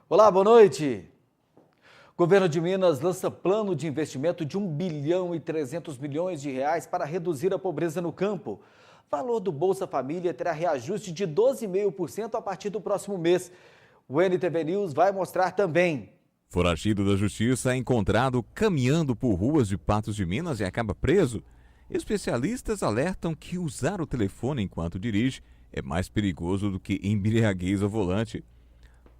Olá, boa noite. O governo de Minas lança plano de investimento de 1,3 bilhão para reduzir a pobreza no campo. Valor do Bolsa Família terá reajuste de 12,5% a partir do próximo mês. O NTV News vai mostrar também. Foragido da justiça é encontrado caminhando por ruas de Patos de Minas e acaba preso. Especialistas alertam que usar o telefone enquanto dirige é mais perigoso do que embriaguez ao volante.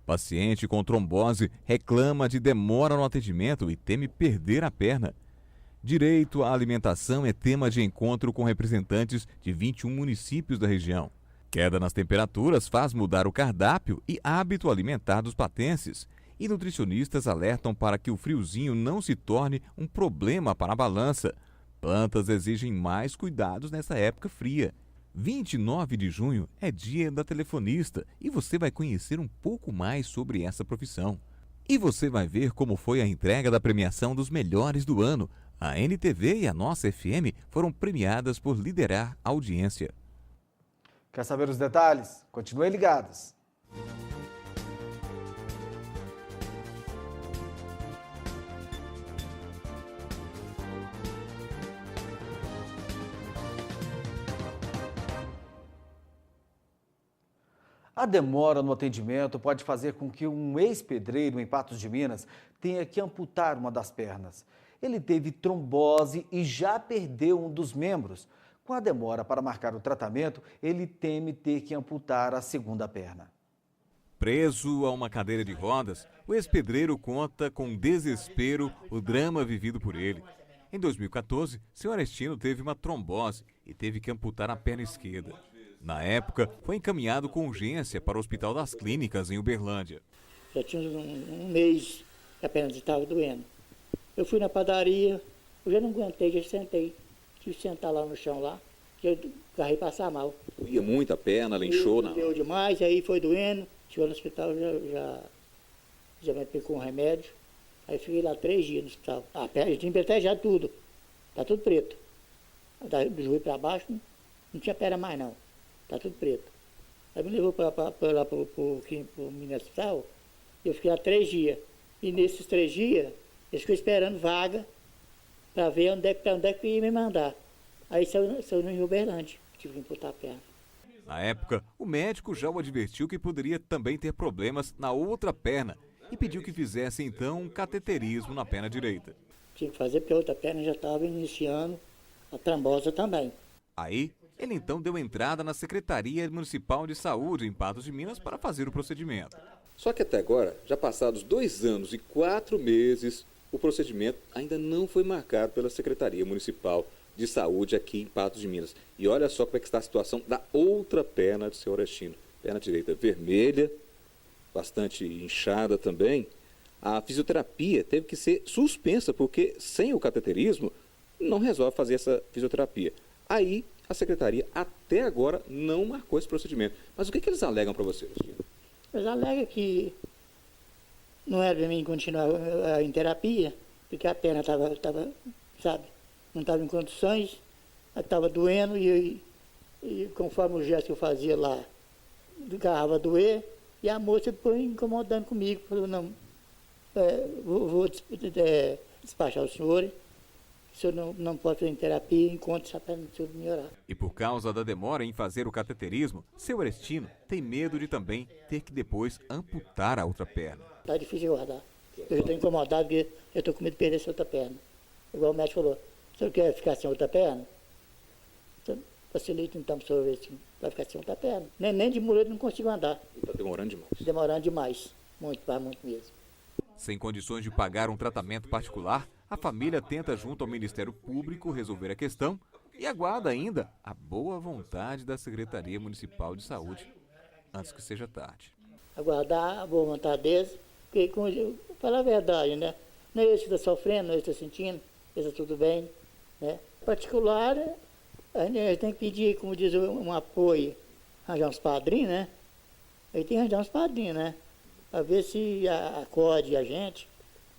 Paciente com trombose reclama de demora no atendimento e teme perder a perna. Direito à alimentação é tema de encontro com representantes de 21 municípios da região. Queda nas temperaturas faz mudar o cardápio e hábito alimentar dos patenses. E nutricionistas alertam para que o friozinho não se torne um problema para a balança. Plantas exigem mais cuidados nessa época fria. 29 de junho é dia da telefonista e você vai conhecer um pouco mais sobre essa profissão. E você vai ver como foi a entrega da premiação dos melhores do ano. A NTV e a Nossa FM foram premiadas por liderar a audiência. Quer saber os detalhes? Continue ligados. A demora no atendimento pode fazer com que um ex-pedreiro em Patos de Minas tenha que amputar uma das pernas. Ele teve trombose e já perdeu um dos membros. Com a demora para marcar o tratamento, ele teme ter que amputar a segunda perna. Preso a uma cadeira de rodas, o ex-pedreiro conta com desespero o drama vivido por ele. Em 2014, seu Arestino teve uma trombose e teve que amputar a perna esquerda. Na época, foi encaminhado com urgência para o Hospital das Clínicas, em Uberlândia. Já tinha um mês que a perna estava doendo. Eu fui na padaria, eu já não aguentei, já sentei. Tive que sentar lá no chão, lá, que eu garrei passar mal. Doía muito a perna, ela inchou, não? Doeu demais, aí foi doendo. Chegou no hospital, já me aplicou um remédio. Aí fiquei lá 3 dias no hospital. A perna tinha petejado tudo, tá tudo preto. Do joelho para baixo, não tinha perna mais não. Tá tudo preto. Aí me levou para lá pro mini hospital, eu fiquei lá 3 dias. E nesses 3 dias, eu fiquei esperando vaga para ver onde é que ia me mandar. Aí saiu no Rio Uberlândia, tive que amputar a perna. Na época, o médico já o advertiu que poderia também ter problemas na outra perna e pediu que fizesse então um cateterismo na perna direita. Tinha que fazer porque a outra perna já estava iniciando a trombose também. Aí, ele então deu entrada na Secretaria Municipal de Saúde em Patos de Minas para fazer o procedimento. Só que até agora, já passados 2 anos e 4 meses, o procedimento ainda não foi marcado pela Secretaria Municipal de Saúde aqui em Patos de Minas. E olha só como é que está a situação da outra perna do seu Arestino. Perna direita vermelha, bastante inchada também. A fisioterapia teve que ser suspensa, porque sem o cateterismo não resolve fazer essa fisioterapia. Aí, a secretaria até agora não marcou esse procedimento. Mas o que eles alegam para você, Arestino? Eles alegam que não era para mim continuar em terapia, porque a perna estava, sabe, não estava em condições, estava doendo e conforme o gesto que eu fazia lá, agarrava a doer, e a moça foi incomodando comigo, falou, não, vou despachar o senhor não pode fazer terapia enquanto essa perna não melhorar. E por causa da demora em fazer o cateterismo, seu Arestino tem medo de também ter que depois amputar a outra perna. Está difícil de guardar. Eu já estou incomodado porque eu estou com medo de perder essa outra perna. Igual o médico falou, o senhor quer ficar sem outra perna? Facilita então para o senhor ver se vai ficar sem outra perna. Nem de muleta não consigo andar. Está demorando demais. Demorando demais. Muito mesmo. Sem condições de pagar um tratamento particular, a família tenta junto ao Ministério Público resolver a questão e aguarda ainda a boa vontade da Secretaria Municipal de Saúde, antes que seja tarde. Aguardar a boa vontade deles, porque, falar a verdade, né? Não é eles que estão sofrendo, não é eles que estão sentindo, está tudo bem, né? Particular, a gente tem que pedir, como diz, um apoio, arranjar uns padrinhos, né? Aí tem que arranjar uns padrinhos, né? Para ver se acode a gente,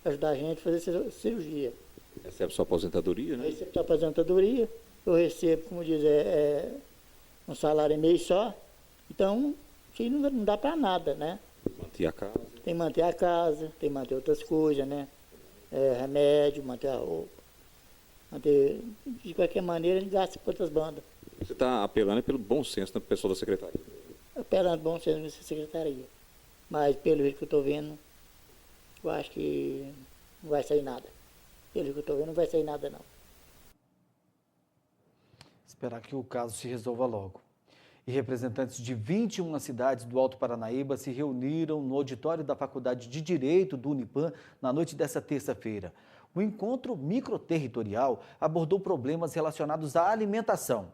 ajudar a gente a fazer cirurgia. Recebe sua aposentadoria, né? Recebo sua aposentadoria, eu recebo, como diz, um salário e meio só, então, isso não dá para nada, né? Manter a casa. tem que manter a casa, tem que manter outras coisas, né? Remédio, manter a roupa. Manter, de qualquer maneira, a gente gasta com outras bandas. Você está apelando pelo bom senso do pessoal da secretaria. Apelando bom senso nessa secretaria. Mas, pelo jeito que eu estou vendo, eu acho que não vai sair nada. Pelo jeito que eu estou vendo, não vai sair nada, não. Esperar que o caso se resolva logo. E representantes de 21 cidades do Alto Paranaíba se reuniram no auditório da Faculdade de Direito do Unipam na noite desta terça-feira. O encontro microterritorial abordou problemas relacionados à alimentação.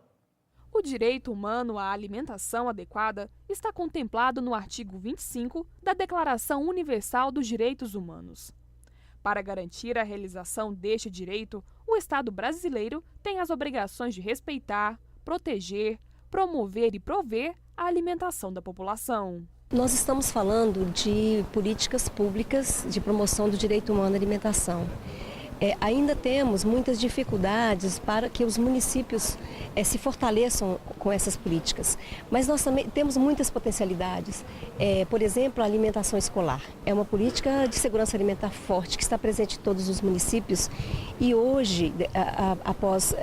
O direito humano à alimentação adequada está contemplado no artigo 25 da Declaração Universal dos Direitos Humanos. Para garantir a realização deste direito, o Estado brasileiro tem as obrigações de respeitar, proteger, promover e prover a alimentação da população. Nós estamos falando de políticas públicas de promoção do direito humano à alimentação. Ainda temos muitas dificuldades para que os municípios se fortaleçam com essas políticas, mas nós também temos muitas potencialidades. Por exemplo, a alimentação escolar é uma política de segurança alimentar forte que está presente em todos os municípios e hoje, após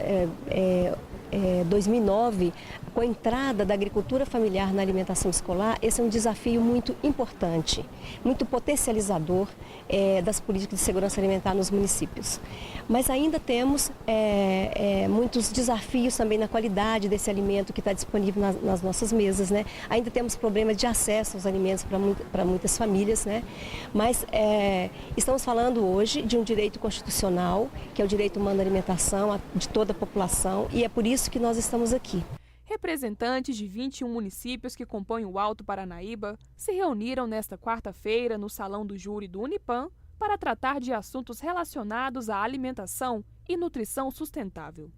2009, com a entrada da agricultura familiar na alimentação escolar, esse é um desafio muito importante, muito potencializador das políticas de segurança alimentar nos municípios. Mas ainda temos muitos desafios também na qualidade desse alimento que está disponível nas nossas mesas, né? Ainda temos problemas de acesso aos alimentos para muitas famílias, né? Mas estamos falando hoje de um direito constitucional, que é o direito humano à alimentação de toda a população, e é por isso que nós estamos aqui. Representantes de 21 municípios que compõem o Alto Paranaíba se reuniram nesta quarta-feira no Salão do Júri do Unipam para tratar de assuntos relacionados à alimentação e nutrição sustentável.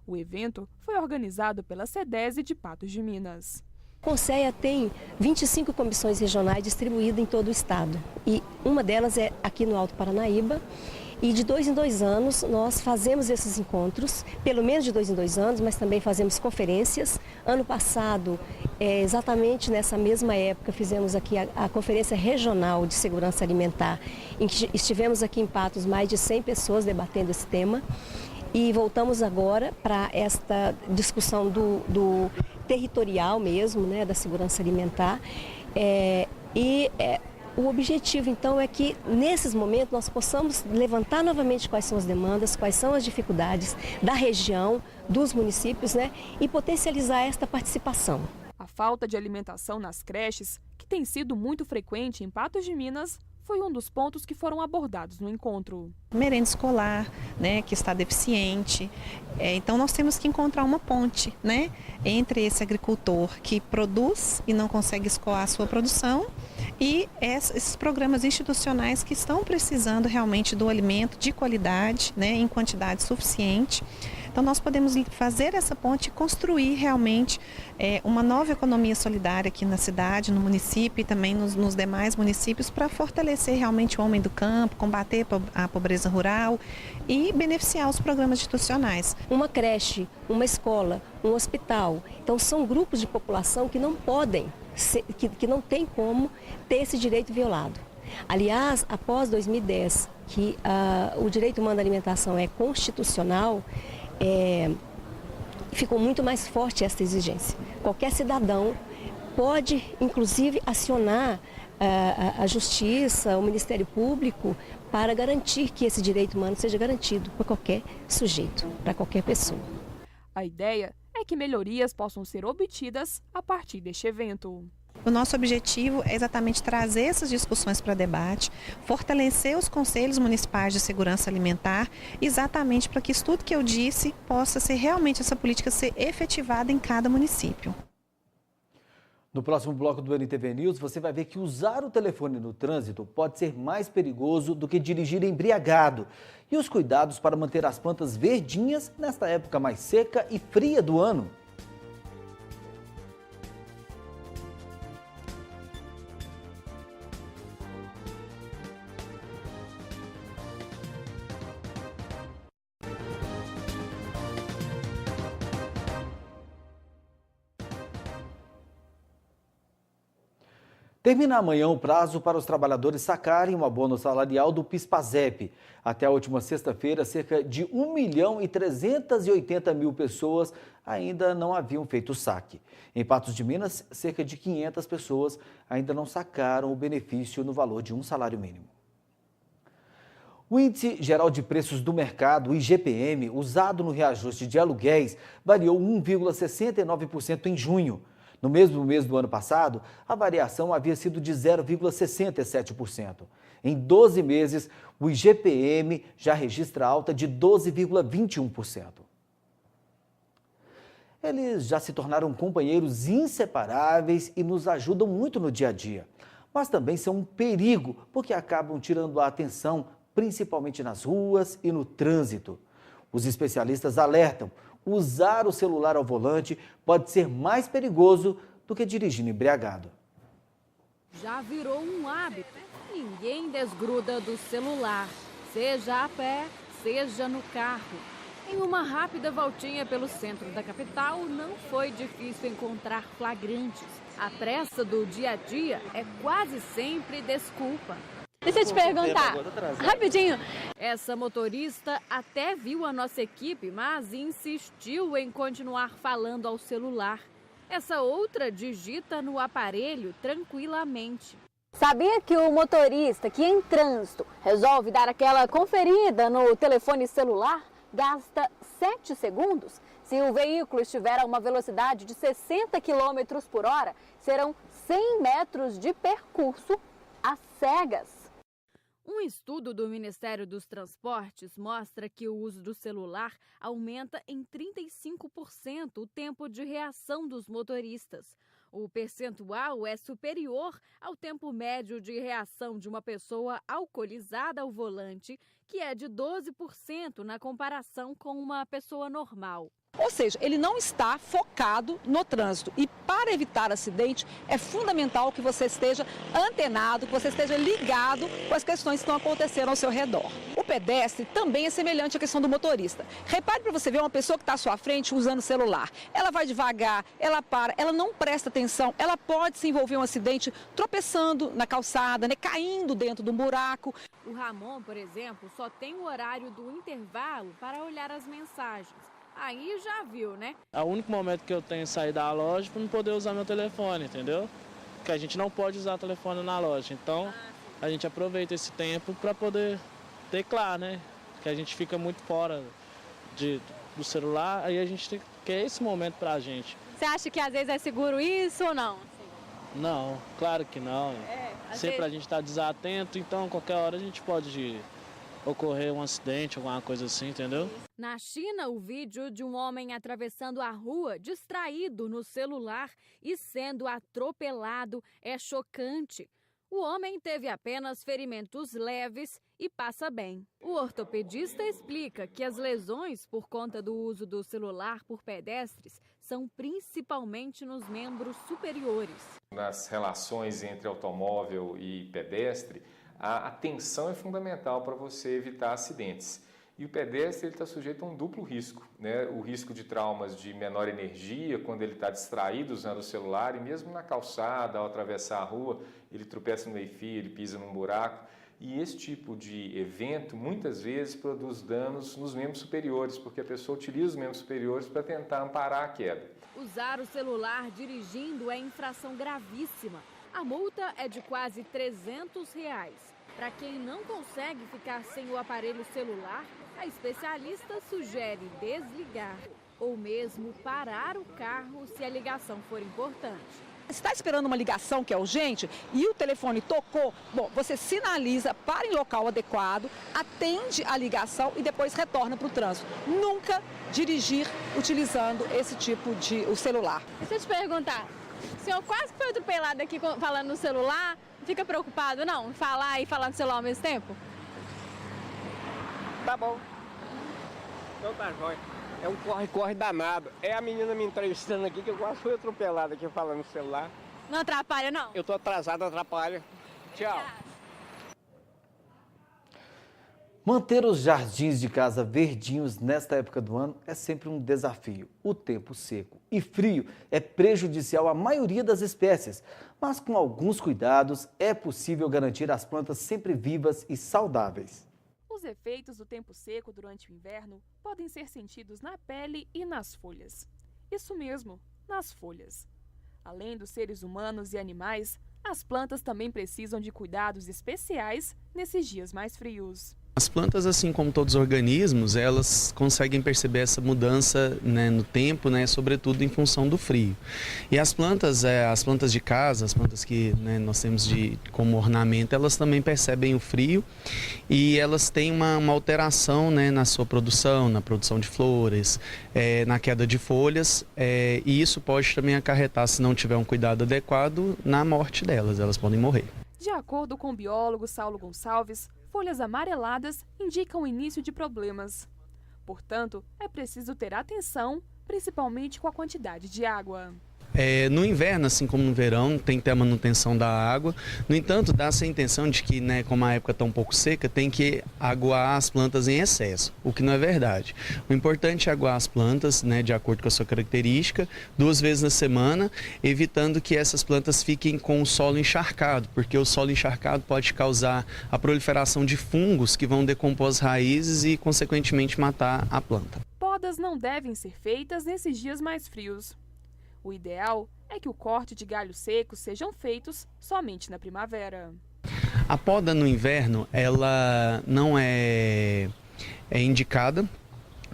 O evento foi organizado pela SEDESE de Patos de Minas. A Conceia tem 25 comissões regionais distribuídas em todo o estado e uma delas é aqui no Alto Paranaíba. E de 2 em 2 anos nós fazemos esses encontros, pelo menos de 2 em 2 anos, mas também fazemos conferências. Ano passado, exatamente nessa mesma época, fizemos aqui a Conferência Regional de Segurança Alimentar, em que estivemos aqui em Patos mais de 100 pessoas debatendo esse tema. E voltamos agora para esta discussão do territorial mesmo, né, da segurança alimentar. O objetivo, então, é que, nesses momentos, nós possamos levantar novamente quais são as demandas, quais são as dificuldades da região, dos municípios, né, e potencializar esta participação. A falta de alimentação nas creches, que tem sido muito frequente em Patos de Minas, foi um dos pontos que foram abordados no encontro. Merenda escolar, né, que está deficiente. Então nós temos que encontrar uma ponte, né, entre esse agricultor que produz e não consegue escoar a sua produção e esses programas institucionais que estão precisando realmente do alimento de qualidade, né, em quantidade suficiente. Então nós podemos fazer essa ponte e construir realmente uma nova economia solidária aqui na cidade, no município e também nos demais municípios para fortalecer realmente o homem do campo, combater a pobreza rural e beneficiar os programas institucionais. Uma creche, uma escola, um hospital, então são grupos de população que não podem, que não tem como ter esse direito violado. Aliás, após 2010, que o direito humano à alimentação é constitucional, ficou muito mais forte essa exigência. Qualquer cidadão pode, inclusive, acionar a Justiça, o Ministério Público, para garantir que esse direito humano seja garantido por qualquer sujeito, para qualquer pessoa. A ideia é que melhorias possam ser obtidas a partir deste evento. O nosso objetivo é exatamente trazer essas discussões para debate, fortalecer os conselhos municipais de segurança alimentar, exatamente para que isso tudo que eu disse possa ser realmente essa política ser efetivada em cada município. No próximo bloco do NTV News, você vai ver que usar o telefone no trânsito pode ser mais perigoso do que dirigir embriagado. E os cuidados para manter as plantas verdinhas nesta época mais seca e fria do ano. Termina amanhã o prazo para os trabalhadores sacarem o abono salarial do PIS/PASEP. Até a última sexta-feira, cerca de 1.380.000 pessoas ainda não haviam feito o saque. Em Patos de Minas, cerca de 500 pessoas ainda não sacaram o benefício no valor de um salário mínimo. O Índice Geral de Preços do Mercado, o IGPM, usado no reajuste de aluguéis, variou 1,69% em junho. No mesmo mês do ano passado, a variação havia sido de 0,67%. Em 12 meses, o IGPM já registra alta de 12,21%. Eles já se tornaram companheiros inseparáveis e nos ajudam muito no dia a dia. Mas também são um perigo, porque acabam tirando a atenção, principalmente nas ruas e no trânsito. Os especialistas alertam: usar o celular ao volante pode ser mais perigoso do que dirigindo embriagado. Já virou um hábito. Ninguém desgruda do celular, seja a pé, seja no carro. Em uma rápida voltinha pelo centro da capital, não foi difícil encontrar flagrantes. A pressa do dia a dia é quase sempre desculpa. Deixa eu te perguntar, rapidinho. Essa motorista até viu a nossa equipe, mas insistiu em continuar falando ao celular. Essa outra digita no aparelho tranquilamente. Sabia que o motorista que em trânsito resolve dar aquela conferida no telefone celular gasta 7 segundos? Se o veículo estiver a uma velocidade de 60 km por hora, serão 100 metros de percurso às cegas. Um estudo do Ministério dos Transportes mostra que o uso do celular aumenta em 35% o tempo de reação dos motoristas. O percentual é superior ao tempo médio de reação de uma pessoa alcoolizada ao volante, que é de 12% na comparação com uma pessoa normal. Ou seja, ele não está focado no trânsito. E para evitar acidente, é fundamental que você esteja antenado, que você esteja ligado com as questões que estão acontecendo ao seu redor. O pedestre também é semelhante à questão do motorista. Repare para você ver uma pessoa que está à sua frente usando o celular. Ela vai devagar, ela para, ela não presta atenção, ela pode se envolver em um acidente tropeçando na calçada, caindo dentro de um buraco. O Ramon, por exemplo, só tem o horário do intervalo para olhar as mensagens. Aí já viu, né? É o único momento que eu tenho que sair da loja para não poder usar meu telefone, entendeu? Porque a gente não pode usar o telefone na loja. Então, a gente aproveita esse tempo para poder teclar, né? Porque a gente fica muito fora do celular, aí a gente quer esse momento pra gente. Você acha que às vezes é seguro isso ou não? Não, claro que não. Sempre vezes... a gente está desatento, então qualquer hora a gente pode ocorrer um acidente, alguma coisa assim, entendeu? Na China, o vídeo de um homem atravessando a rua, distraído no celular e sendo atropelado é chocante. O homem teve apenas ferimentos leves e passa bem. O ortopedista explica que as lesões por conta do uso do celular por pedestres são principalmente nos membros superiores. Nas relações entre automóvel e pedestre, a atenção é fundamental para você evitar acidentes. E o pedestre está sujeito a um duplo risco, né? O risco de traumas de menor energia, quando ele está distraído usando o celular, e mesmo na calçada, ao atravessar a rua, ele tropeça no meio-fio, ele pisa num buraco. E esse tipo de evento, muitas vezes, produz danos nos membros superiores, porque a pessoa utiliza os membros superiores para tentar amparar a queda. Usar o celular dirigindo é infração gravíssima. A multa é de quase R$300. Para quem não consegue ficar sem o aparelho celular, a especialista sugere desligar ou mesmo parar o carro se a ligação for importante. Se está esperando uma ligação que é urgente e o telefone tocou, bom, você sinaliza, para em local adequado, atende a ligação e depois retorna para o trânsito. Nunca dirigir utilizando esse tipo de o celular. Deixa eu te perguntar, o senhor quase foi atropelado aqui falando no celular, fica preocupado não? Falar e falar no celular ao mesmo tempo? Tá bom. Então tá jóia. É um corre-corre danado. É a menina me entrevistando aqui que eu quase fui atropelado aqui falando no celular. Não atrapalha, não? Eu tô atrasado, atrapalha. Tchau. Manter os jardins de casa verdinhos nesta época do ano é sempre um desafio. O tempo seco e frio é prejudicial à maioria das espécies, mas com alguns cuidados é possível garantir as plantas sempre vivas e saudáveis. Os efeitos do tempo seco durante o inverno podem ser sentidos na pele e nas folhas. Isso mesmo, nas folhas. Além dos seres humanos e animais, as plantas também precisam de cuidados especiais nesses dias mais frios. As plantas, assim como todos os organismos, elas conseguem perceber essa mudança, né, no tempo, né, sobretudo em função do frio. E as plantas de casa, as plantas que, né, nós temos como ornamento, elas também percebem o frio e elas têm uma alteração, né, na sua produção, na produção de flores, na queda de folhas, e isso pode também acarretar, se não tiver um cuidado adequado, na morte delas, elas podem morrer. De acordo com o biólogo Saulo Gonçalves, folhas amareladas indicam o início de problemas. Portanto, é preciso ter atenção, principalmente com a quantidade de água. No inverno, assim como no verão, tem que ter a manutenção da água. No entanto, dá-se a intenção de que, né, como a época está um pouco seca, tem que aguar as plantas em excesso, o que não é verdade. O importante é aguar as plantas, né, de acordo com a sua característica, 2 vezes na semana, evitando que essas plantas fiquem com o solo encharcado, porque o solo encharcado pode causar a proliferação de fungos que vão decompor as raízes e, consequentemente, matar a planta. Podas não devem ser feitas nesses dias mais frios. O ideal é que o corte de galhos secos sejam feitos somente na primavera. A poda no inverno, ela não é indicada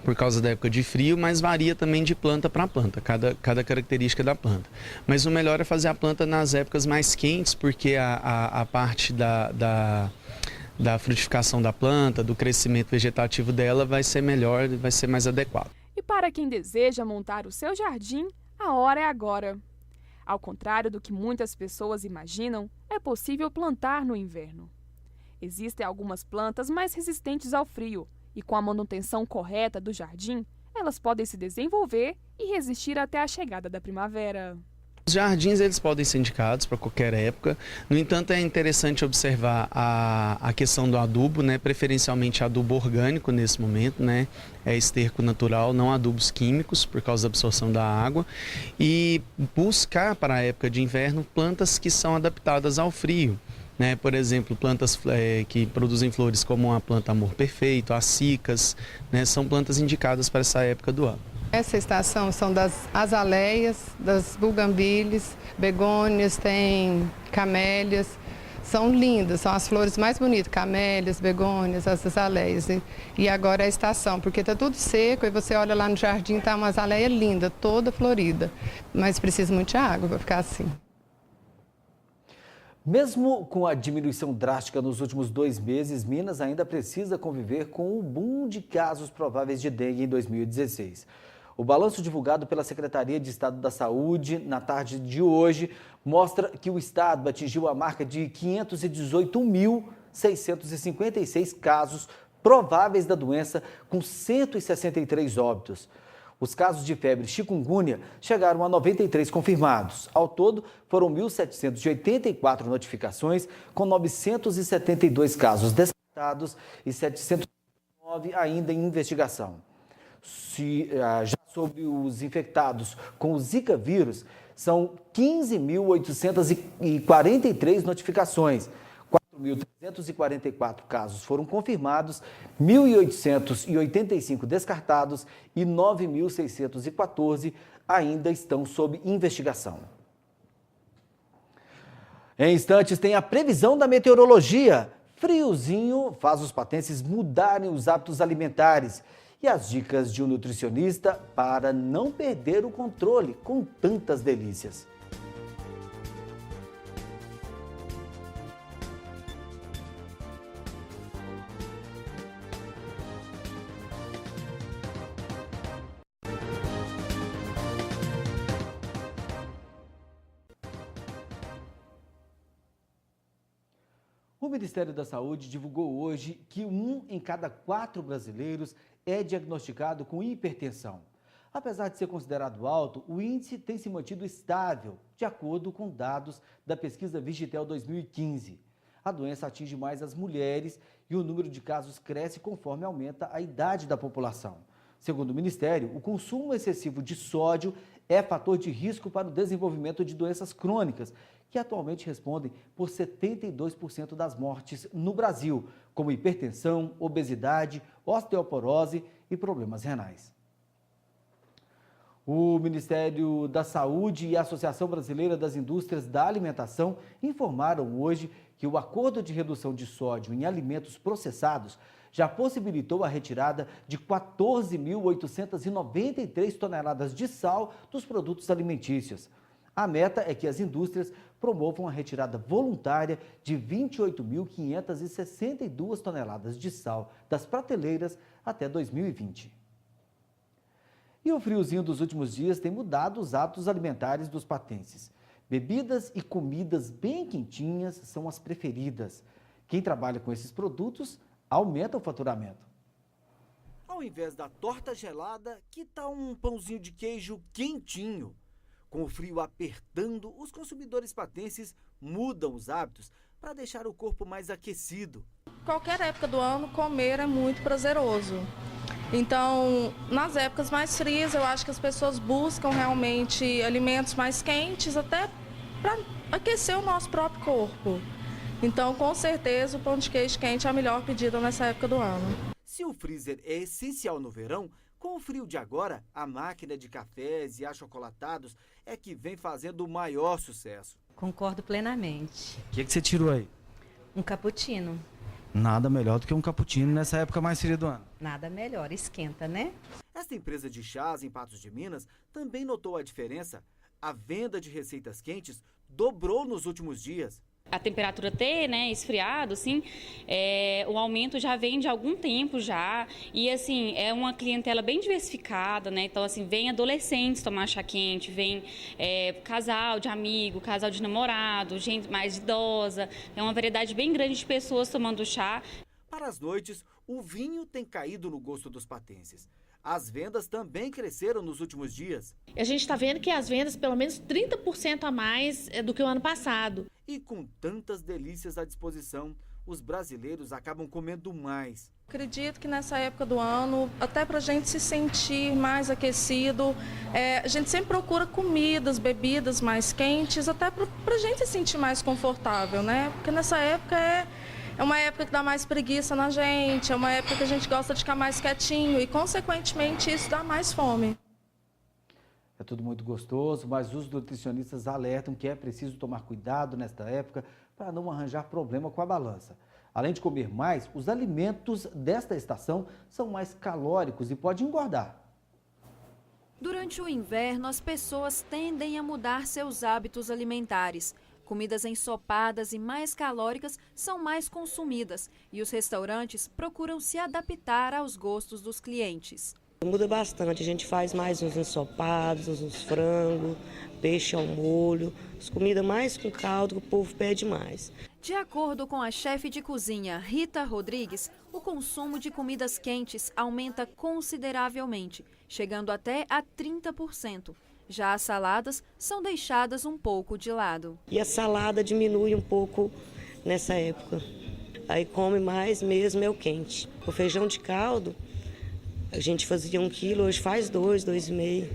por causa da época de frio, mas varia também de planta para planta, cada característica da planta. Mas o melhor é fazer a planta nas épocas mais quentes, porque a parte da frutificação da planta, do crescimento vegetativo dela vai ser melhor, vai ser mais adequado. E para quem deseja montar o seu jardim, a hora é agora. Ao contrário do que muitas pessoas imaginam, é possível plantar no inverno. Existem algumas plantas mais resistentes ao frio e, com a manutenção correta do jardim, elas podem se desenvolver e resistir até a chegada da primavera. Os jardins, eles podem ser indicados para qualquer época. No entanto, é interessante observar a questão do adubo, né? Preferencialmente adubo orgânico nesse momento, né? É esterco natural, não adubos químicos, por causa da absorção da água. E buscar para a época de inverno plantas que são adaptadas ao frio, né? Por exemplo, plantas que produzem flores como a planta amor perfeito, as cicas, né? São plantas indicadas para essa época do ano. Essa estação são das azaleias, das bugambilhas, begônias, tem camélias. São lindas, são as flores mais bonitas, camélias, begônias, as azaleias. E agora é a estação, porque está tudo seco e você olha lá no jardim, está uma azaleia linda, toda florida. Mas precisa muito de água para ficar assim. Mesmo com a diminuição drástica nos últimos 2 meses, Minas ainda precisa conviver com o boom de casos prováveis de dengue em 2016. O balanço divulgado pela Secretaria de Estado da Saúde na tarde de hoje mostra que o estado atingiu a marca de 518.656 casos prováveis da doença, com 163 óbitos. Os casos de febre chikungunya chegaram a 93 confirmados. Ao todo, foram 1.784 notificações, com 972 casos descartados e 709 ainda em investigação. Já sobre os infectados com o Zika vírus, são 15.843 notificações. 4.344 casos foram confirmados, 1.885 descartados e 9.614 ainda estão sob investigação. Em instantes tem a previsão da meteorologia. Friozinho faz os patenses mudarem os hábitos alimentares e as dicas de um nutricionista para não perder o controle com tantas delícias. O Ministério da Saúde divulgou hoje que 1 em cada 4 brasileiros é diagnosticado com hipertensão. Apesar de ser considerado alto, o índice tem se mantido estável, de acordo com dados da pesquisa Vigitel 2015. a doença atinge mais as mulheres e o número de casos cresce conforme aumenta a idade da população. Segundo o Ministério, o consumo excessivo de sódio é fator de risco para o desenvolvimento de doenças crônicas, que atualmente respondem por 72% das mortes no Brasil, como hipertensão, obesidade, osteoporose e problemas renais. O Ministério da Saúde e a Associação Brasileira das Indústrias da Alimentação informaram hoje que o acordo de redução de sódio em alimentos processados já possibilitou a retirada de 14.893 toneladas de sal dos produtos alimentícios. A meta é que as indústrias promovam a retirada voluntária de 28.562 toneladas de sal das prateleiras até 2020. E o friozinho dos últimos dias tem mudado os hábitos alimentares dos patenses. Bebidas e comidas bem quentinhas são as preferidas. Quem trabalha com esses produtos aumenta o faturamento. Ao invés da torta gelada, que tal um pãozinho de queijo quentinho? Com o frio apertando, os consumidores patenses mudam os hábitos para deixar o corpo mais aquecido. Qualquer época do ano, comer é muito prazeroso. Então, nas épocas mais frias, eu acho que as pessoas buscam realmente alimentos mais quentes, até para aquecer o nosso próprio corpo. Então, com certeza, o pão de queijo quente é a melhor pedida nessa época do ano. Se o freezer é essencial no verão, com o frio de agora, a máquina de cafés e achocolatados é que vem fazendo o maior sucesso. Concordo plenamente. O que você tirou aí? Um cappuccino. Nada melhor do que um cappuccino nessa época mais fria do ano. Nada melhor, esquenta, né? Esta empresa de chás em Patos de Minas também notou a diferença. A venda de receitas quentes dobrou nos últimos dias. A temperatura ter, esfriado, assim, o aumento já vem de algum tempo já, e assim, é uma clientela bem diversificada, então assim, vem adolescentes tomar chá quente, vem casal de amigo, casal de namorado, gente mais idosa, é uma variedade bem grande de pessoas tomando chá. Para as noites, o vinho tem caído no gosto dos patenses. As vendas também cresceram nos últimos dias. A gente está vendo que as vendas pelo menos 30% a mais do que o ano passado. E com tantas delícias à disposição, os brasileiros acabam comendo mais. Acredito que nessa época do ano, até para a gente se sentir mais aquecido, a gente sempre procura comidas, bebidas mais quentes, até para a gente se sentir mais confortável, né? Porque nessa época é uma época que dá mais preguiça na gente, é uma época que a gente gosta de ficar mais quietinho e, consequentemente, isso dá mais fome. É tudo muito gostoso, mas os nutricionistas alertam que é preciso tomar cuidado nesta época para não arranjar problema com a balança. Além de comer mais, os alimentos desta estação são mais calóricos e podem engordar. Durante o inverno, as pessoas tendem a mudar seus hábitos alimentares. Comidas ensopadas e mais calóricas são mais consumidas e os restaurantes procuram se adaptar aos gostos dos clientes. Muda bastante, a gente faz mais uns ensopados, uns frangos, peixe ao molho, as comidas mais com caldo que o povo pede mais. De acordo com a chefe de cozinha Rita Rodrigues, o consumo de comidas quentes aumenta consideravelmente, chegando até a 30%. Já as saladas são deixadas um pouco de lado. E a salada diminui um pouco nessa época. Aí come mais mesmo é o quente. O feijão de caldo, a gente fazia 1 quilo, hoje faz 2,5.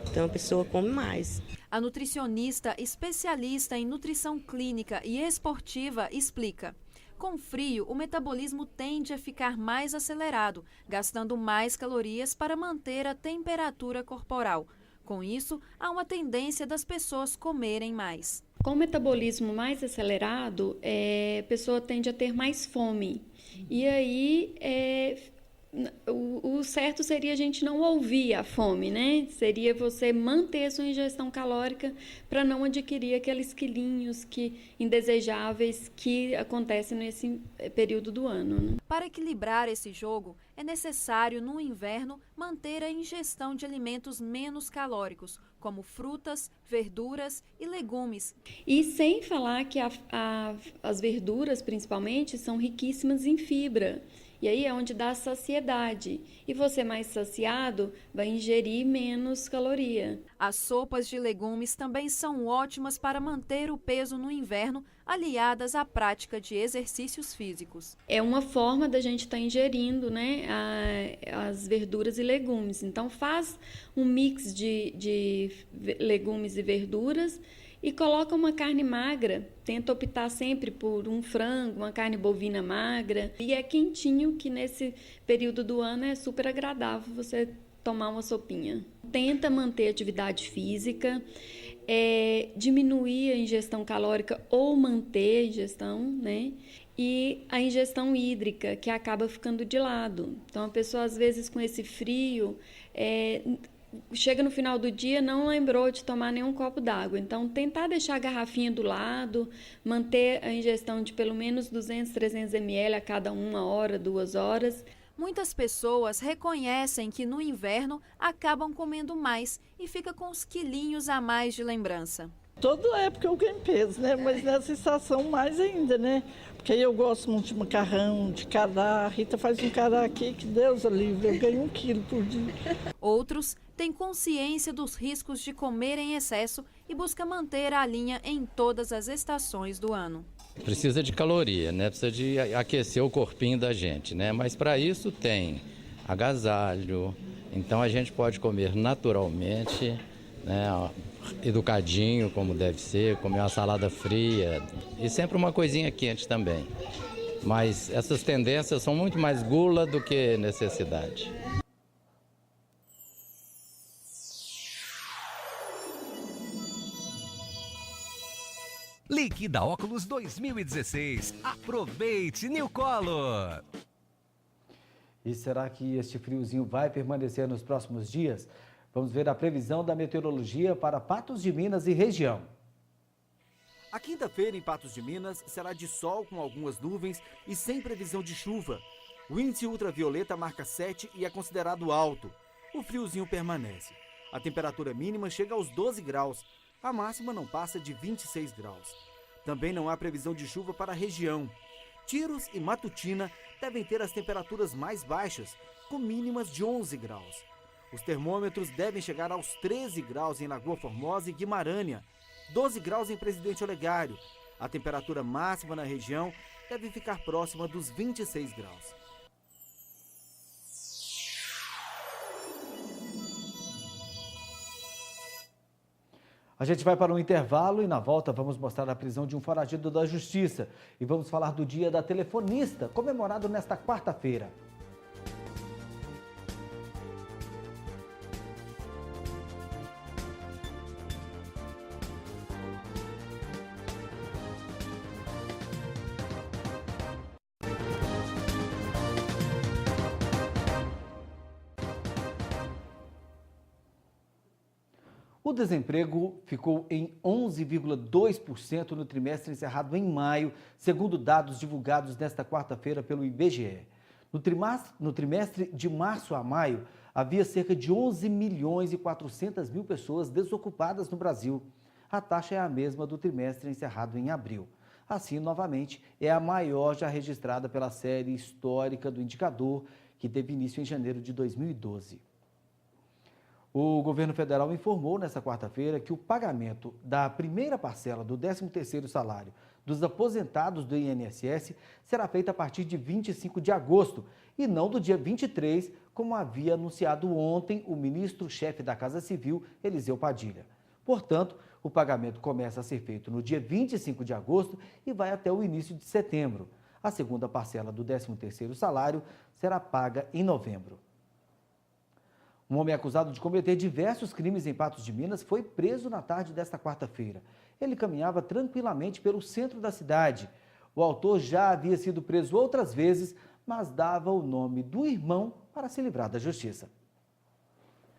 Então a pessoa come mais. A nutricionista especialista em nutrição clínica e esportiva explica. Com frio, o metabolismo tende a ficar mais acelerado, gastando mais calorias para manter a temperatura corporal. Com isso, há uma tendência das pessoas comerem mais. Com o metabolismo mais acelerado, a pessoa tende a ter mais fome. E aí, o certo seria a gente não ouvir a fome, né? Seria você manter a sua ingestão calórica para não adquirir aqueles quilinhos indesejáveis que acontecem nesse período do ano, né? Para equilibrar esse jogo, é necessário, no inverno, manter a ingestão de alimentos menos calóricos, como frutas, verduras e legumes. E sem falar que as verduras, principalmente, são riquíssimas em fibra. E aí é onde dá saciedade. E você mais saciado vai ingerir menos caloria. As sopas de legumes também são ótimas para manter o peso no inverno, aliadas à prática de exercícios físicos. É uma forma da gente estar ingerindo, né, as verduras e legumes. Então faz um mix de legumes e verduras e coloca uma carne magra. Tenta optar sempre por um frango, uma carne bovina magra. E é quentinho, que nesse período do ano é super agradável você tomar uma sopinha. Tenta manter atividade física, diminuir a ingestão calórica ou manter a ingestão, né? E a ingestão hídrica, que acaba ficando de lado. Então, a pessoa, às vezes, com esse frio, chega no final do dia, não lembrou de tomar nenhum copo d'água. Então, tentar deixar a garrafinha do lado, manter a ingestão de pelo menos 200, 300 ml a cada 1 hora, 2 horas. Muitas pessoas reconhecem que no inverno acabam comendo mais e fica com uns quilinhos a mais de lembrança. Toda época eu ganho peso, né? Mas nessa estação mais ainda, né? Porque eu gosto muito de macarrão, de cará. A Rita faz um cará aqui, que Deus o livre, eu ganho 1 quilo por dia. Outros têm consciência dos riscos de comer em excesso e buscam manter a linha em todas as estações do ano. Precisa de caloria, né? Precisa de aquecer o corpinho da gente, né? Mas para isso tem agasalho, então a gente pode comer naturalmente, né? Educadinho, como deve ser, comer uma salada fria e sempre uma coisinha quente também. Mas essas tendências são muito mais gula do que necessidade. Liquida Óculos 2016. Aproveite, New Color. E será que este friozinho vai permanecer nos próximos dias? Vamos ver a previsão da meteorologia para Patos de Minas e região. A quinta-feira em Patos de Minas será de sol com algumas nuvens e sem previsão de chuva. O índice ultravioleta marca 7 e é considerado alto. O friozinho permanece. A temperatura mínima chega aos 12 graus. A máxima não passa de 26 graus. Também não há previsão de chuva para a região. Tiros e Matutina devem ter as temperaturas mais baixas, com mínimas de 11 graus. Os termômetros devem chegar aos 13 graus em Lagoa Formosa e Guimarães, 12 graus em Presidente Olegário. A temperatura máxima na região deve ficar próxima dos 26 graus. A gente vai para um intervalo e na volta vamos mostrar a prisão de um foragido da Justiça. E vamos falar do Dia da Telefonista, comemorado nesta quarta-feira. O desemprego ficou em 11,2% no trimestre encerrado em maio, segundo dados divulgados nesta quarta-feira pelo IBGE. No trimestre de março a maio, havia cerca de 11 milhões e 400 mil pessoas desocupadas no Brasil. A taxa é a mesma do trimestre encerrado em abril. Assim, novamente, é a maior já registrada pela série histórica do indicador, que teve início em janeiro de 2012. O governo federal informou nesta quarta-feira que o pagamento da primeira parcela do 13º salário dos aposentados do INSS será feito a partir de 25 de agosto e não do dia 23, como havia anunciado ontem o ministro-chefe da Casa Civil, Eliseu Padilha. Portanto, o pagamento começa a ser feito no dia 25 de agosto e vai até o início de setembro. A segunda parcela do 13º salário será paga em novembro. Um homem acusado de cometer diversos crimes em Patos de Minas foi preso na tarde desta quarta-feira. Ele caminhava tranquilamente pelo centro da cidade. O autor já havia sido preso outras vezes, mas dava o nome do irmão para se livrar da justiça.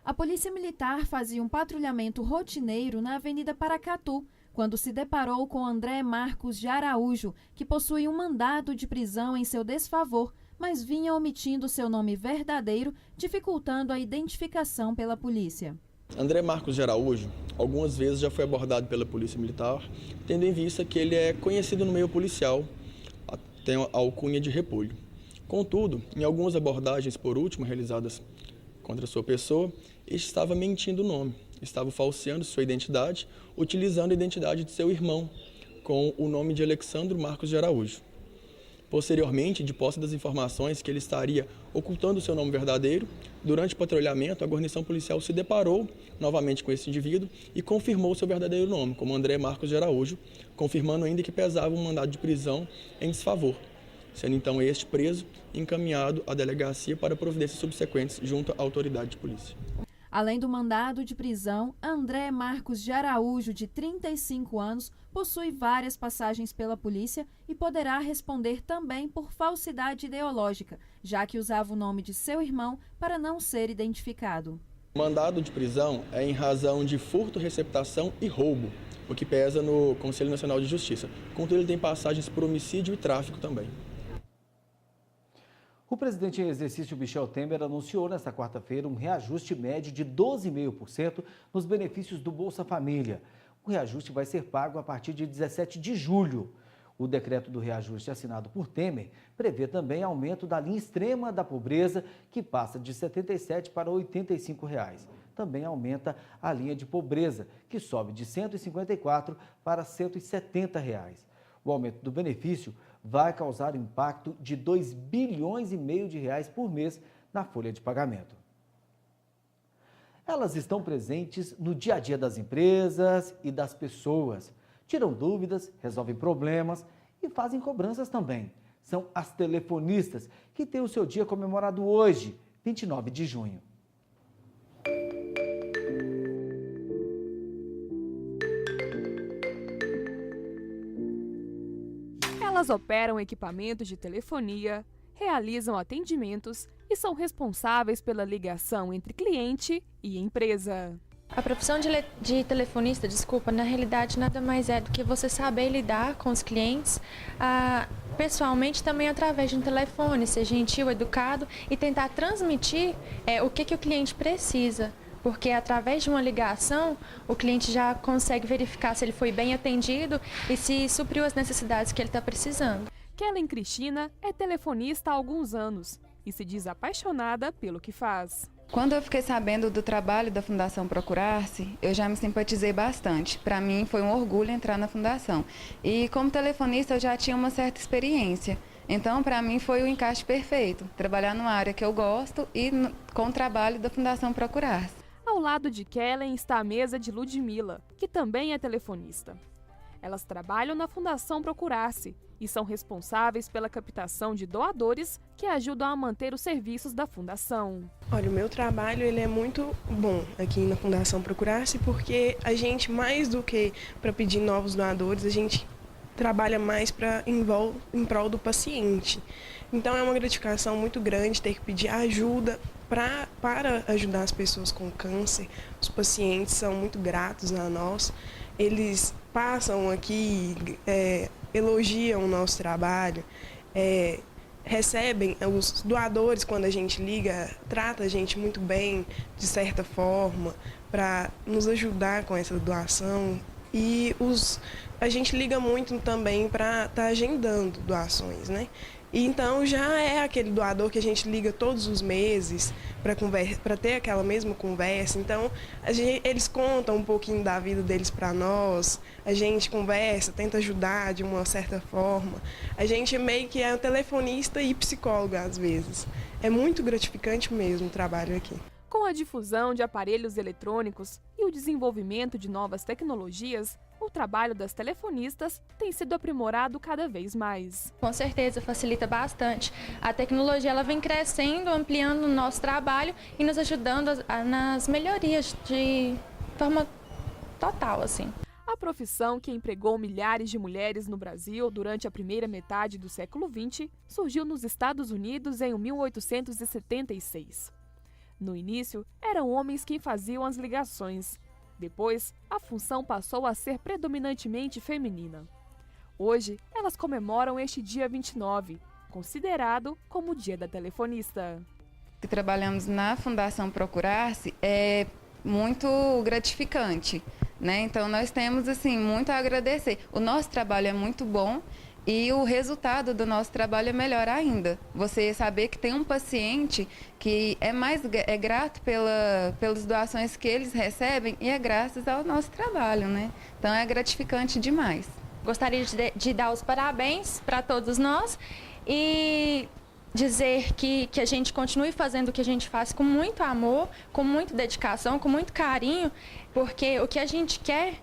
A Polícia Militar fazia um patrulhamento rotineiro na Avenida Paracatu, quando se deparou com André Marcos de Araújo, que possui um mandado de prisão em seu desfavor, mas vinha omitindo seu nome verdadeiro, dificultando a identificação pela polícia. André Marcos de Araújo, algumas vezes já foi abordado pela Polícia Militar, tendo em vista que ele é conhecido no meio policial, tem a alcunha de repolho. Contudo, em algumas abordagens, por último, realizadas contra sua pessoa, ele estava mentindo o nome. estava falseando sua identidade, utilizando a identidade de seu irmão, com o nome de Alexandro Marcos de Araújo. Posteriormente, de posse das informações que ele estaria ocultando seu nome verdadeiro, durante o patrulhamento, a guarnição policial se deparou novamente com esse indivíduo e confirmou seu verdadeiro nome, como André Marcos de Araújo, confirmando ainda que pesava um mandado de prisão em desfavor, sendo então este preso e encaminhado à delegacia para providências subsequentes junto à autoridade de polícia. Além do mandado de prisão, André Marcos de Araújo, de 35 anos, possui várias passagens pela polícia e poderá responder também por falsidade ideológica, já que usava o nome de seu irmão para não ser identificado. O mandado de prisão é em razão de furto, receptação e roubo, o que pesa no Conselho Nacional de Justiça. Contudo, ele tem passagens por homicídio e tráfico também. O presidente em exercício Michel Temer anunciou nesta quarta-feira um reajuste médio de 12,5% nos benefícios do Bolsa Família. O reajuste vai ser pago a partir de 17 de julho. O decreto do reajuste assinado por Temer prevê também aumento da linha extrema da pobreza, que passa de R$ 77 para R$ 85. Também aumenta a linha de pobreza, que sobe de R$ 154 para R$ 170. O aumento do benefício vai causar impacto de 2,5 bilhões de reais por mês na folha de pagamento. Elas estão presentes no dia a dia das empresas e das pessoas. Tiram dúvidas, resolvem problemas e fazem cobranças também. São as telefonistas, que têm o seu dia comemorado hoje, 29 de junho. Elas operam equipamentos de telefonia, realizam atendimentos e são responsáveis pela ligação entre cliente e empresa. A profissão de telefonista, na realidade nada mais é do que você saber lidar com os clientes pessoalmente, também através de um telefone, ser gentil, educado e tentar transmitir o que o cliente precisa. Porque através de uma ligação, o cliente já consegue verificar se ele foi bem atendido e se supriu as necessidades que ele está precisando. Kellen Cristina é telefonista há alguns anos e se diz apaixonada pelo que faz. Quando eu fiquei sabendo do trabalho da Fundação Procurar-se, eu já me simpatizei bastante. Para mim foi um orgulho entrar na Fundação. E como telefonista eu já tinha uma certa experiência. Então, para mim foi o encaixe perfeito, trabalhar numa área que eu gosto e com o trabalho da Fundação Procurar-se. Ao lado de Kellen está a mesa de Ludmila, que também é telefonista. Elas trabalham na Fundação Procurar-se e são responsáveis pela captação de doadores que ajudam a manter os serviços da Fundação. Olha, o meu trabalho ele é muito bom aqui na Fundação Procurar-se, porque a gente, mais do que para pedir novos doadores, a gente trabalha mais em prol do paciente. Então é uma gratificação muito grande ter que pedir ajuda para ajudar as pessoas com câncer. Os pacientes são muito gratos a nós. Eles passam aqui, elogiam o nosso trabalho, recebem os doadores quando a gente liga, trata a gente muito bem, de certa forma, para nos ajudar com essa doação. E a gente liga muito também para estar agendando doações, né? E então já é aquele doador que a gente liga todos os meses para ter aquela mesma conversa. Então eles contam um pouquinho da vida deles para nós, a gente conversa, tenta ajudar de uma certa forma. A gente meio que é um telefonista e psicólogo às vezes. É muito gratificante mesmo o trabalho aqui. Com a difusão de aparelhos eletrônicos e o desenvolvimento de novas tecnologias, o trabalho das telefonistas tem sido aprimorado cada vez mais. Com certeza, facilita bastante. A tecnologia ela vem crescendo, ampliando o nosso trabalho e nos ajudando nas melhorias de forma total, assim. A profissão que empregou milhares de mulheres no Brasil durante a primeira metade do século XX surgiu nos Estados Unidos em 1876. No início, eram homens quem faziam as ligações. Depois, a função passou a ser predominantemente feminina. Hoje, elas comemoram este dia 29, considerado como o Dia da Telefonista. Que trabalhamos na Fundação Procurar-se é muito gratificante, né? Então nós temos assim muito a agradecer. O nosso trabalho é muito bom E o resultado do nosso trabalho é melhor ainda. Você saber que tem um paciente que é grato pelas doações que eles recebem e é graças ao nosso trabalho, né? Então é gratificante demais. Gostaria de dar os parabéns para todos nós e dizer que a gente continue fazendo o que a gente faz com muito amor, com muita dedicação, com muito carinho, porque o que a gente quer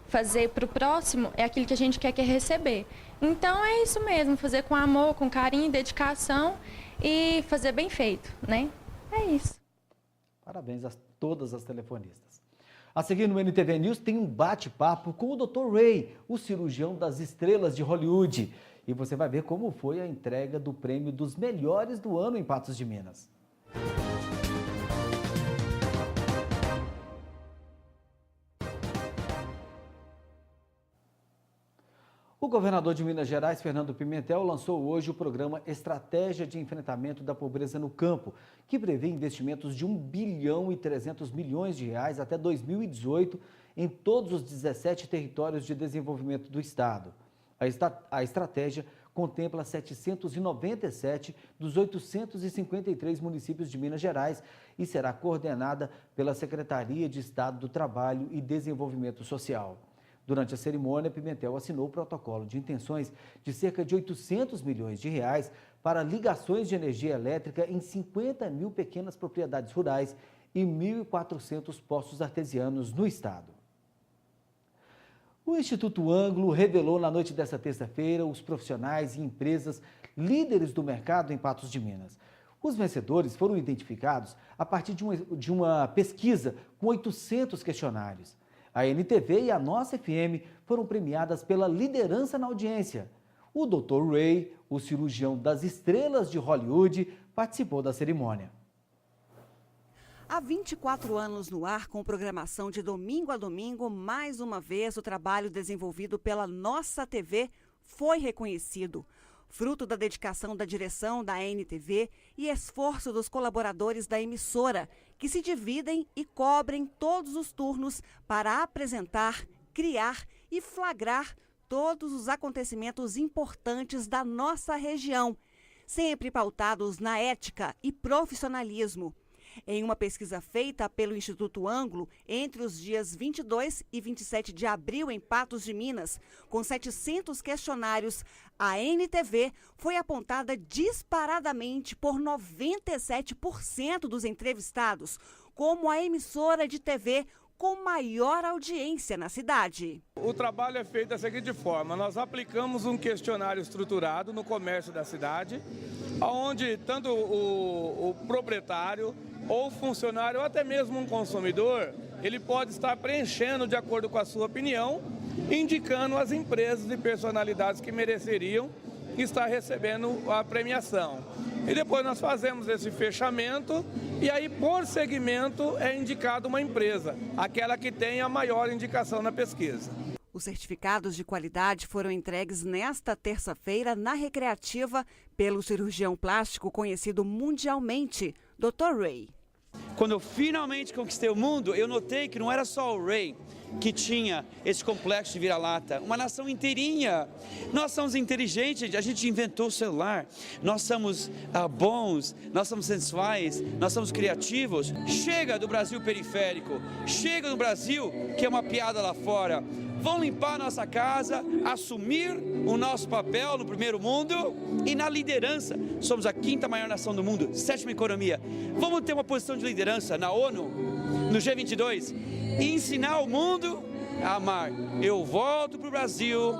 fazer para o próximo é aquilo que a gente quer receber. Então é isso mesmo, fazer com amor, com carinho, dedicação e fazer bem feito, né? É isso. Parabéns a todas as telefonistas. A seguir no NTV News tem um bate-papo com o Dr. Ray, o cirurgião das estrelas de Hollywood. E você vai ver como foi a entrega do prêmio dos melhores do ano em Patos de Minas. O governador de Minas Gerais, Fernando Pimentel, lançou hoje o programa Estratégia de Enfrentamento da Pobreza no Campo, que prevê investimentos de R$ 1 bilhão e 300 milhões de reais até 2018 em todos os 17 territórios de desenvolvimento do estado. A estratégia contempla 797 dos 853 municípios de Minas Gerais e será coordenada pela Secretaria de Estado do Trabalho e Desenvolvimento Social. Durante a cerimônia, Pimentel assinou o protocolo de intenções de cerca de 800 milhões de reais para ligações de energia elétrica em 50 mil pequenas propriedades rurais e 1.400 poços artesianos no estado. O Instituto Ângulo revelou na noite desta terça-feira os profissionais e empresas líderes do mercado em Patos de Minas. Os vencedores foram identificados a partir de uma pesquisa com 800 questionários. A NTV e a Nossa FM foram premiadas pela liderança na audiência. O Dr. Ray, o cirurgião das estrelas de Hollywood, participou da cerimônia. Há 24 anos no ar, com programação de domingo a domingo, mais uma vez o trabalho desenvolvido pela Nossa TV foi reconhecido. Fruto da dedicação da direção da NTV e esforço dos colaboradores da emissora, que se dividem e cobrem todos os turnos para apresentar, criar e flagrar todos os acontecimentos importantes da nossa região, sempre pautados na ética e profissionalismo. Em uma pesquisa feita pelo Instituto Ângulo entre os dias 22 e 27 de abril em Patos de Minas, com 700 questionários, a NTV foi apontada disparadamente por 97% dos entrevistados como a emissora de TV com maior audiência na cidade. O trabalho é feito da seguinte forma: nós aplicamos um questionário estruturado no comércio da cidade, onde tanto o proprietário ou funcionário, ou até mesmo um consumidor, ele pode estar preenchendo de acordo com a sua opinião, indicando as empresas e personalidades que mereceriam estar recebendo a premiação. E depois nós fazemos esse fechamento e aí por segmento é indicada uma empresa, aquela que tem a maior indicação na pesquisa. Os certificados de qualidade foram entregues nesta terça-feira na Recreativa pelo cirurgião plástico conhecido mundialmente, Dr. Ray. Quando eu finalmente conquistei o mundo, eu notei que não era só o Ray que tinha esse complexo de vira-lata, uma nação inteirinha. Nós somos inteligentes, a gente inventou o celular, nós somos bons, nós somos sensuais, nós somos criativos. Chega do Brasil periférico, chega do Brasil que é uma piada lá fora. Vão limpar nossa casa, assumir o nosso papel no primeiro mundo e na liderança. Somos a 5ª maior nação do mundo, 7ª economia. Vamos ter uma posição de liderança na ONU, no G22 e ensinar o mundo a amar. Eu volto para o Brasil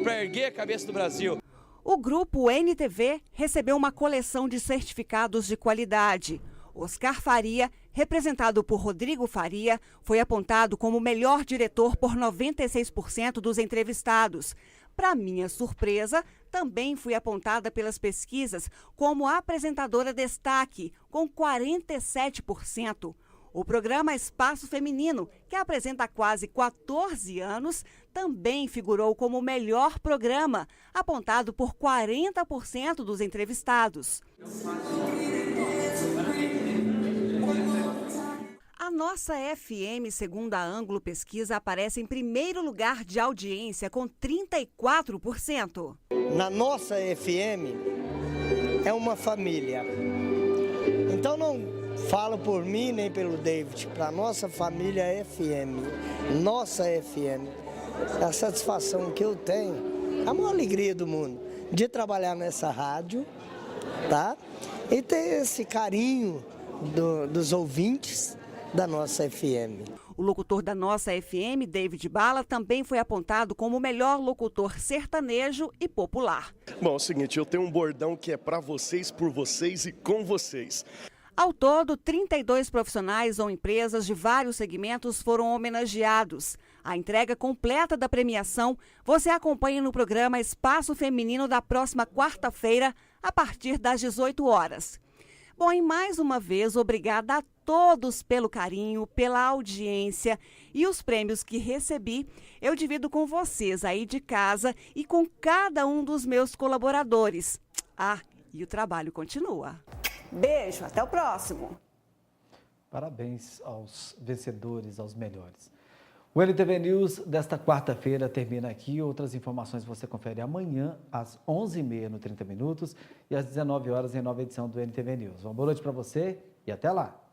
para erguer a cabeça do Brasil. O grupo NTV recebeu uma coleção de certificados de qualidade. Oscar Faria, representado por Rodrigo Faria, foi apontado como o melhor diretor por 96% dos entrevistados. Para minha surpresa, também fui apontada pelas pesquisas como apresentadora destaque, com 47%. O programa Espaço Feminino, que apresenta há quase 14 anos, também figurou como o melhor programa, apontado por 40% dos entrevistados. A Nossa FM, segundo a Ângulo Pesquisa, aparece em primeiro lugar de audiência, com 34%. Na Nossa FM é uma família. Então não falo por mim nem pelo David, para Nossa Família FM. Nossa FM. A satisfação que eu tenho, a maior alegria do mundo, de trabalhar nessa rádio, tá? E ter esse carinho dos ouvintes da Nossa FM. O locutor da Nossa FM, David Bala, também foi apontado como o melhor locutor sertanejo e popular. Bom, é o seguinte, eu tenho um bordão que é para vocês, por vocês e com vocês. Ao todo, 32 profissionais ou empresas de vários segmentos foram homenageados. A entrega completa da premiação você acompanha no programa Espaço Feminino da próxima quarta-feira, a partir das 18 horas. Bom, e mais uma vez, obrigada a todos pelo carinho, pela audiência e os prêmios que recebi, eu divido com vocês aí de casa e com cada um dos meus colaboradores. Ah, e o trabalho continua. Beijo, até o próximo. Parabéns aos vencedores, aos melhores. O NTV News desta quarta-feira termina aqui. Outras informações você confere amanhã às 11h30 no 30 Minutos e às 19 horas em nova edição do NTV News. Uma boa noite para você e até lá.